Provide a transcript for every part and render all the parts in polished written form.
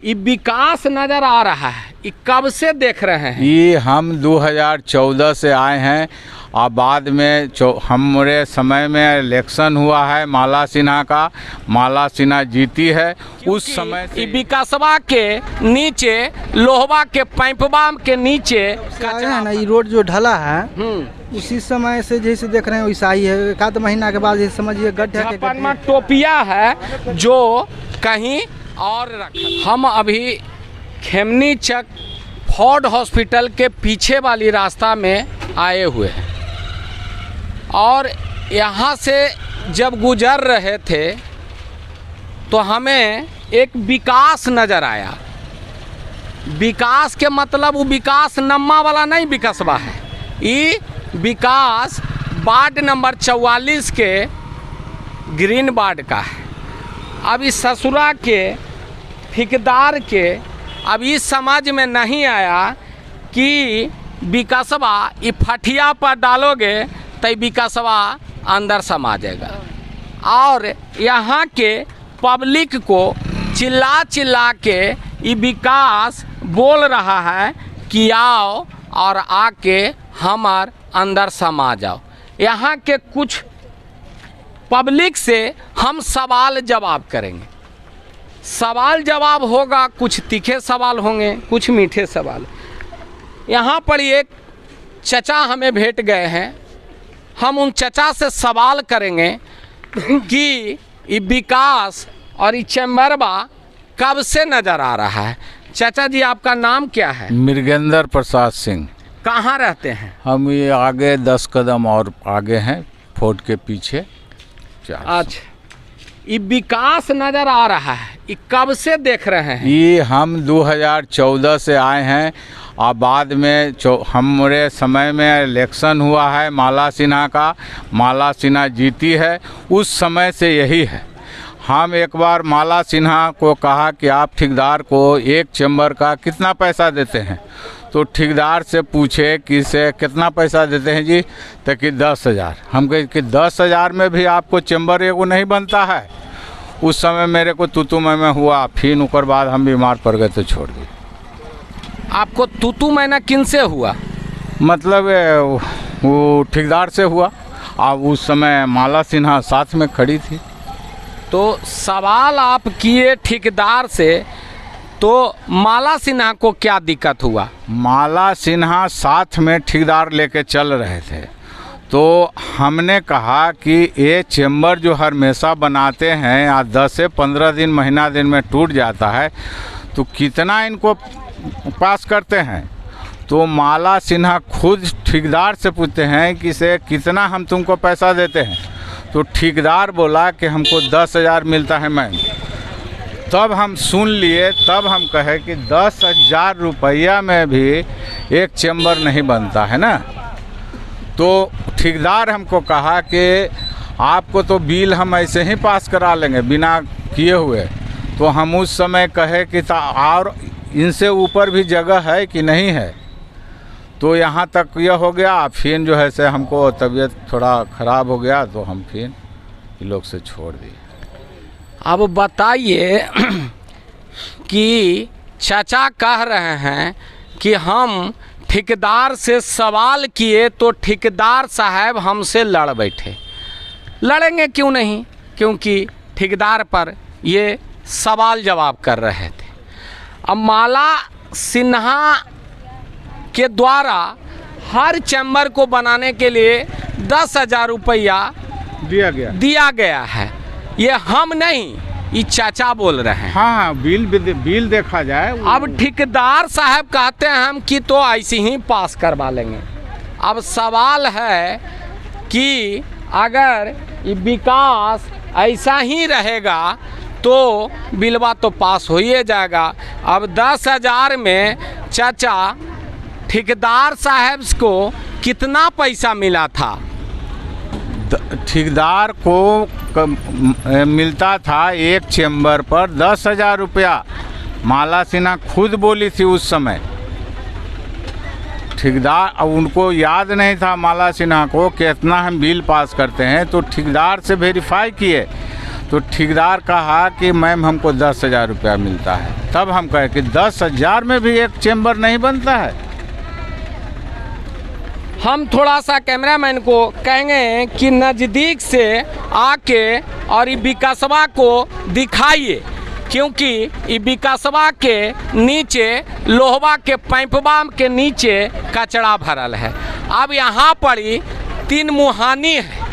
ये विकास नज़र आ रहा है, ये कब से देख रहे हैं? ये हम 2014 से आए हैं और बाद में हमारे समय में इलेक्शन हुआ है माला सिन्हा का, माला सिन्हा जीती है। उस समय से विकासवा के नीचे लोहवा के पैंपवा के नीचे है ना, ये रोड जो ढला है उसी समय से जैसे देख रहे हैं वैसा ही है। एक आध महीना के बाद ये समझिए गड्ढे के में टोपिया है जो कहीं और रखा। हम अभी खेमनी चक फोर्ड हॉस्पिटल के पीछे वाली रास्ता में आए हुए हैं और यहाँ से जब गुजर रहे थे तो हमें एक विकास नज़र आया। विकास के मतलब वो विकास नम्मा वाला नहीं विकासवा है, ये विकास वार्ड नंबर 44 के ग्रीन वार्ड का है। अब इस ससुरा के ठेकेदार के अब इस समझ में नहीं आया कि विकासवा ये फटिया पर डालोगे तो विकासवा अंदर समा जाएगा और यहाँ के पब्लिक को चिल्ला चिल्ला के ये विकास बोल रहा है कि आओ और आके हमार अंदर समा जाओ। यहाँ के कुछ पब्लिक से हम सवाल जवाब करेंगे। सवाल जवाब होगा, कुछ तीखे सवाल होंगे, कुछ मीठे सवाल। यहाँ पर एक चचा हमें भेंट गए हैं, हम उन चचा से सवाल करेंगे कि ये विकास और ये चैम्बरवा कब से नज़र आ रहा है। चाचा जी आपका नाम क्या है? मृगेंद्र प्रसाद सिंह। कहाँ रहते हैं? हम ये आगे 10 कदम और आगे हैं, फोर्ट के पीछे। अच्छा, ये विकास नज़र आ रहा है, ये कब से देख रहे हैं? ये हम 2014 से आए हैं और बाद में हमारे समय में इलेक्शन हुआ है माला सिन्हा का, माला सिन्हा जीती है। उस समय से यही है। हम एक बार माला सिन्हा को कहा कि आप ठेकेदार को एक चैम्बर का कितना पैसा देते हैं, तो ठेकेदार से पूछे कि से कितना पैसा देते हैं जी, तो कि 10,000। हम कहे कि 10,000 में भी आपको चैम्बर एगो नहीं बनता है। उस समय मेरे को तूतू में हुआ, फिर उकर बाद हम बीमार पड़ गए तो छोड़ दिए। आपको तूतू मैना किन से हुआ? मतलब वो ठेकेदार से हुआ और उस समय माला सिन्हा साथ में खड़ी थी। तो सवाल आप किए ठेकेदार से, तो माला सिन्हा को क्या दिक्कत हुआ? माला सिन्हा साथ में ठेकेदार लेके चल रहे थे, तो हमने कहा कि ये चैम्बर जो हमेशा बनाते हैं या 10 से 15 दिन महीना दिन में टूट जाता है, तो कितना इनको पास करते हैं। तो माला सिन्हा खुद ठेकेदार से पूछते हैं कि से कितना हम तुमको पैसा देते हैं, तो ठेकेदार बोला कि हमको 10,000 मिलता है मैम। तब हम सुन लिए, तब हम कहे कि 10,000 रुपया में भी एक चैम्बर नहीं बनता है ना। तो ठेकेदार हमको कहा कि आपको तो बिल हम ऐसे ही पास करा लेंगे बिना किए हुए। तो हम उस समय कहे कि और इनसे ऊपर भी जगह है कि नहीं है। तो यहाँ तक यह हो गया। फिर जो है से हमको तबीयत थोड़ा ख़राब हो गया, तो हम फिर ये लोग से छोड़ दिए। अब बताइए कि चाचा कह रहे हैं कि हम ठेकेदार से सवाल किए तो ठेकेदार साहब हमसे लड़ बैठे। लड़ेंगे क्यों नहीं, क्योंकि ठेकेदार पर ये सवाल जवाब कर रहे थे। अब माला सिन्हा के द्वारा हर चैम्बर को बनाने के लिए 10,000 रुपया दिया गया है। ये हम नहीं, ये चाचा बोल रहे हैं। हाँ, बिल देखा जाए। अब ठेकेदार साहब कहते हैं हम कि तो ऐसे ही पास करवा लेंगे। अब सवाल है कि अगर ये विकास ऐसा ही रहेगा तो बिलवा तो पास हो ही जाएगा। अब 10,000 में चाचा ठेकेदार साहब को कितना पैसा मिला था? ठेकेदार को मिलता था एक चैम्बर पर 10,000 रुपया। माला सिन्हा खुद बोली थी उस समय। ठेकेदार, अब उनको याद नहीं था माला सिन्हा को कितना हम बिल पास करते हैं, तो ठेकेदार से वेरीफाई किए तो ठेकेदार कहा कि मैम हमको 10,000 रुपया मिलता है। तब हम कहे कि 10,000 में भी एक चेम्बर नहीं बनता है। हम थोड़ा सा कैमरामैन को कहेंगे कि नज़दीक से आके और ये विकासवा को दिखाइए, क्योंकि ये विकासवा के नीचे लोहवा के पैंपवा के नीचे कचरा भरल है। अब यहाँ पर ही 3 मुहानी है।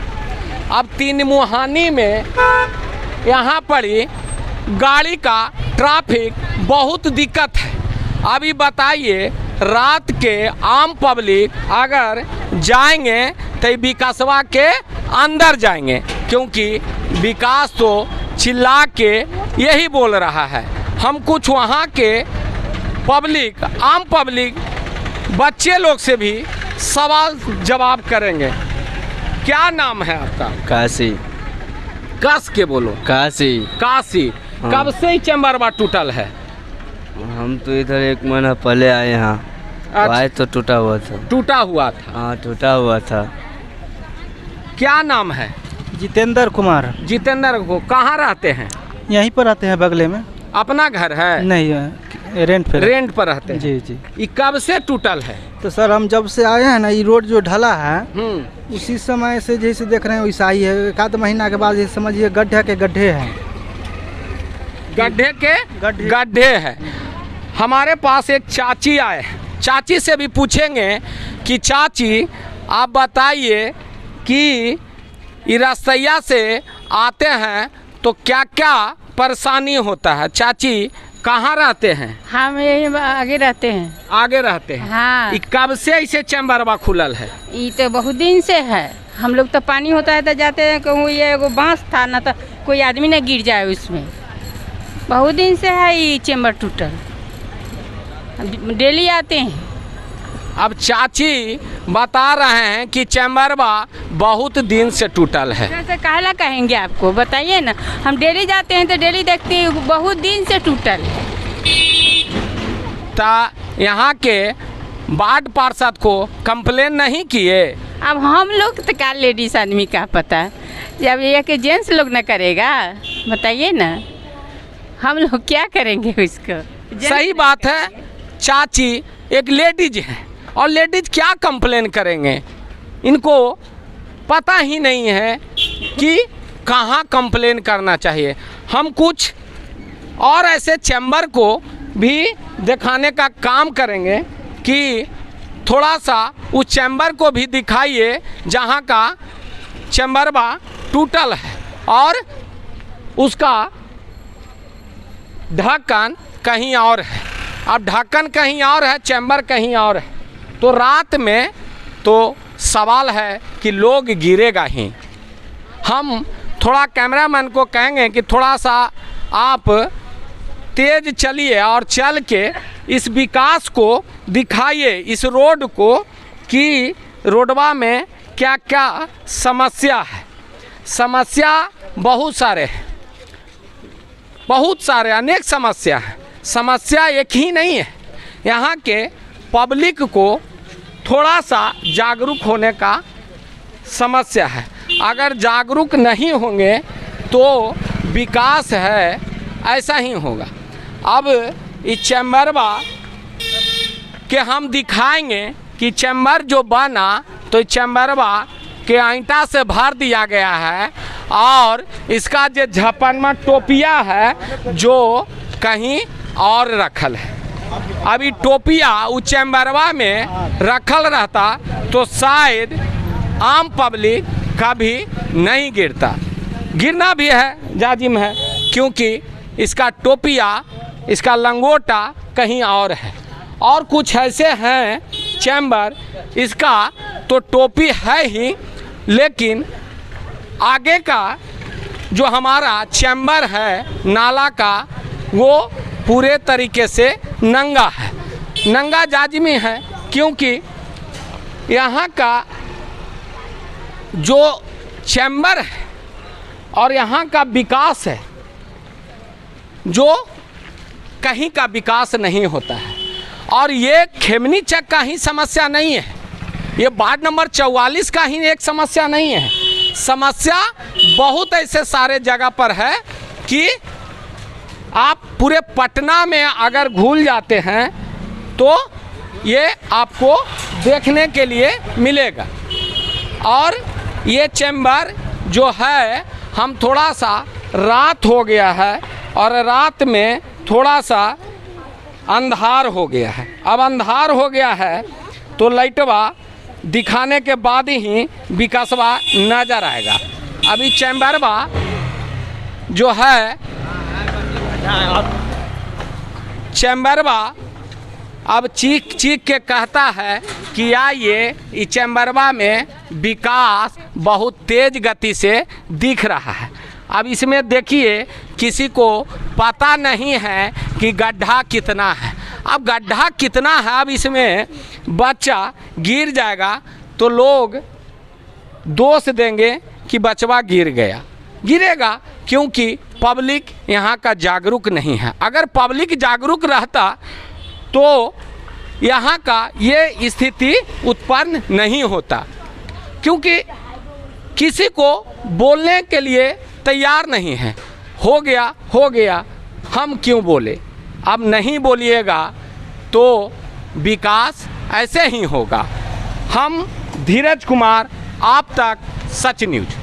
अब 3 मुहानी में यहाँ पर ही गाड़ी का ट्रैफिक बहुत दिक्कत है। अभी बताइए, रात के आम पब्लिक अगर जाएंगे तो विकासवा के अंदर जाएंगे, क्योंकि विकास तो चिल्ला के यही बोल रहा है। हम कुछ वहाँ के पब्लिक, आम पब्लिक, बच्चे लोग से भी सवाल जवाब करेंगे। क्या नाम है आपका? काशी। कस के बोलो। काशी। काशी। हाँ। कब से ही चैम्बर टूटल है? हम तो इधर 1 महीना पहले आए यहाँ। अच्छा। आए तो टूटा हुआ था। टूटा हुआ था। हाँ, टूटा हुआ था। क्या नाम है? जितेंद्र कुमार। जितेंद्र को कहाँ रहते हैं? यहीं पर रहते हैं, बगले में। अपना घर है? नहीं, रेंट पे। रेंट पर रहते हैं। जी जी। ये कब से टूटल है? तो सर, हम जब से आए हैं ना, ये रोड जो ढला है उसी समय से जैसे देख रहे हैं वैसा ही है। 1 महीना के बाद ये समझिए गड्ढे के गड्ढे हैं। गड्ढे के गड्ढे है। हमारे पास एक चाची आए हैं। चाची से भी पूछेंगे कि चाची आप बताइए कि ये रस्तैया से आते हैं तो क्या क्या परेशानी होता है। चाची कहाँ रहते हैं? हम यही आगे रहते हैं। आगे रहते हैं। हाँ। ये कब से ऐसे चैम्बरवा खुलल है? ये तो बहुत दिन से है। हम लोग तो पानी होता है तो जाते हैं, कहूँ ये एगो बांस था ना, तो कोई आदमी ना गिर जाए उसमें। बहुत दिन से है ये चैम्बर टूटल। डेली आते हैं। अब चाची बता रहे हैं कि चैम्बरवा बहुत दिन से टूटल है। कैसे कहला कहेंगे आपको, बताइए ना। हम डेली जाते हैं तो डेली देखते हैं, बहुत दिन से टूटल है। ता यहाँ के वार्ड पार्षद को कंप्लेन नहीं किए? अब हम लोग तो क्या लेडीज आदमी का पता है, जब ये कि जेंट्स लोग ना करेगा, बताइए ना। हम लोग क्या करेंगे उसको? सही बात है। चाची एक लेडीज है और लेडीज क्या कंप्लेन करेंगे? इनको पता ही नहीं है कि कहाँ कंप्लेन करना चाहिए। हम कुछ और ऐसे चैम्बर को भी दिखाने का काम करेंगे कि थोड़ा सा उस चैम्बर को भी दिखाइए जहाँ का चैम्बरवा टूटल है और उसका ढक्कन कहीं और है। अब ढक्कन कहीं और है, चैम्बर कहीं और है, तो रात में तो सवाल है कि लोग गिरेगा ही। हम थोड़ा कैमरामैन को कहेंगे कि थोड़ा सा आप तेज चलिए और चल के इस विकास को दिखाइए, इस रोड को, कि रोडवा में क्या क्या समस्या है। समस्या बहुत सारे हैं, बहुत सारे अनेक समस्या है। समस्या एक ही नहीं है। यहाँ के पब्लिक को थोड़ा सा जागरूक होने का समस्या है। अगर जागरूक नहीं होंगे तो विकास है ऐसा ही होगा। अब इस चैम्बरवा के हम दिखाएंगे कि चैम्बर जो बना तो इस चैम्बरवा के ईंटा से भर दिया गया है और इसका जो झपनमा टोपिया है जो कहीं और रखल है। अभी टोपिया उस चैम्बरवा में रखल रहता तो शायद आम पब्लिक कभी नहीं गिरता। गिरना भी है जाजिम है, क्योंकि इसका टोपिया, इसका लंगोटा कहीं और है। और कुछ ऐसे हैं चैम्बर, इसका तो टोपी है ही, लेकिन आगे का जो हमारा चैम्बर है नाला का, वो पूरे तरीके से नंगा है। नंगा जाजिमी है, क्योंकि यहाँ का जो चैम्बर है और यहाँ का विकास है, जो कहीं का विकास नहीं होता है। और ये खेमनी चक का ही समस्या नहीं है, ये वार्ड नंबर 44 का ही एक समस्या नहीं है। समस्या बहुत ऐसे सारे जगह पर है कि आप पूरे पटना में अगर घूल जाते हैं तो ये आपको देखने के लिए मिलेगा। और ये चैम्बर जो है, हम थोड़ा सा रात हो गया है और रात में थोड़ा सा अंधार हो गया है। अब अंधार हो गया है तो लाइटवा दिखाने के बाद ही विकासवा नज़र आएगा। अभी चैम्बरवा जो है, चैम्बरवा अब चीख चीख के कहता है कि आइए, इस चैम्बरवा में विकास बहुत तेज गति से दिख रहा है। अब इसमें देखिए, किसी को पता नहीं है कि गड्ढा कितना है। अब गड्ढा कितना है, अब इसमें बच्चा गिर जाएगा तो लोग दोष देंगे कि बचवा गिर गया, गिरेगा, क्योंकि पब्लिक यहाँ का जागरूक नहीं है। अगर पब्लिक जागरूक रहता तो यहाँ का ये स्थिति उत्पन्न नहीं होता, क्योंकि किसी को बोलने के लिए तैयार नहीं है। हो गया, हम क्यों बोले। अब नहीं बोलिएगा तो विकास ऐसे ही होगा। हम धीरज कुमार, आप तक सच न्यूज।